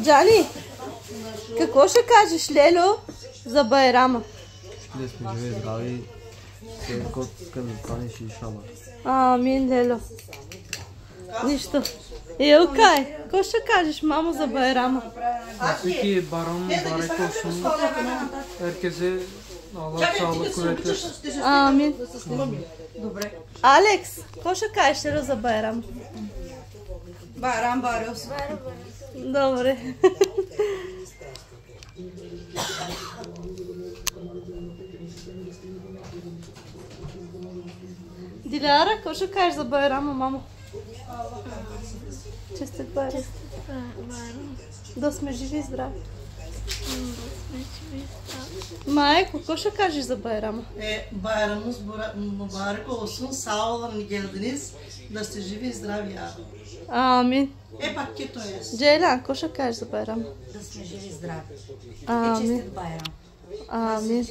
Джани, какво ще кажеш, Лело, за Байрама? Да сме живи и здрави, след котка да станеш иншалла. Амин, Лело. Нищо. Илкай, какво ще кажеш, мамо, за Байрама? Peki bayram mübarek olsun. Herkese Allah sağlık kuvvetler. Амин. Алекс, какво ще кажеш, Лело, за Байрама? Байрам барос. Добре. Диляра, какво ще кажеш за Байрама, мамо? Честит Байрам. Да сме живи и здрави. Майко, какво ще кажеш за Байрама? Bayramımız mübarek olsun. Sağ olun geldiniz. Da sте живи и здрави. Амин. Пак то е. Джейлан, какво ще кажеш за Байрама? Да сме живи и здрави. Амин. Честит Байрам. Амин.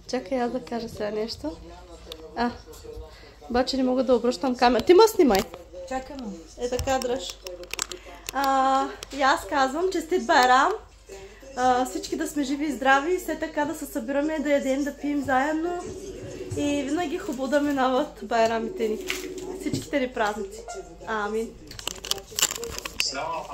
Чакай аз да кажа сега нещо. Обаче не мога да обръщам камера. Ти ма снимай. Чакаме. Така дръж. И аз казвам, честит Байрам. Всички да сме живи и здрави и все така да се събираме, да ядем, да пием заедно и винаги хубаво да минават байрамите ни. Всичките ни празници. Амин.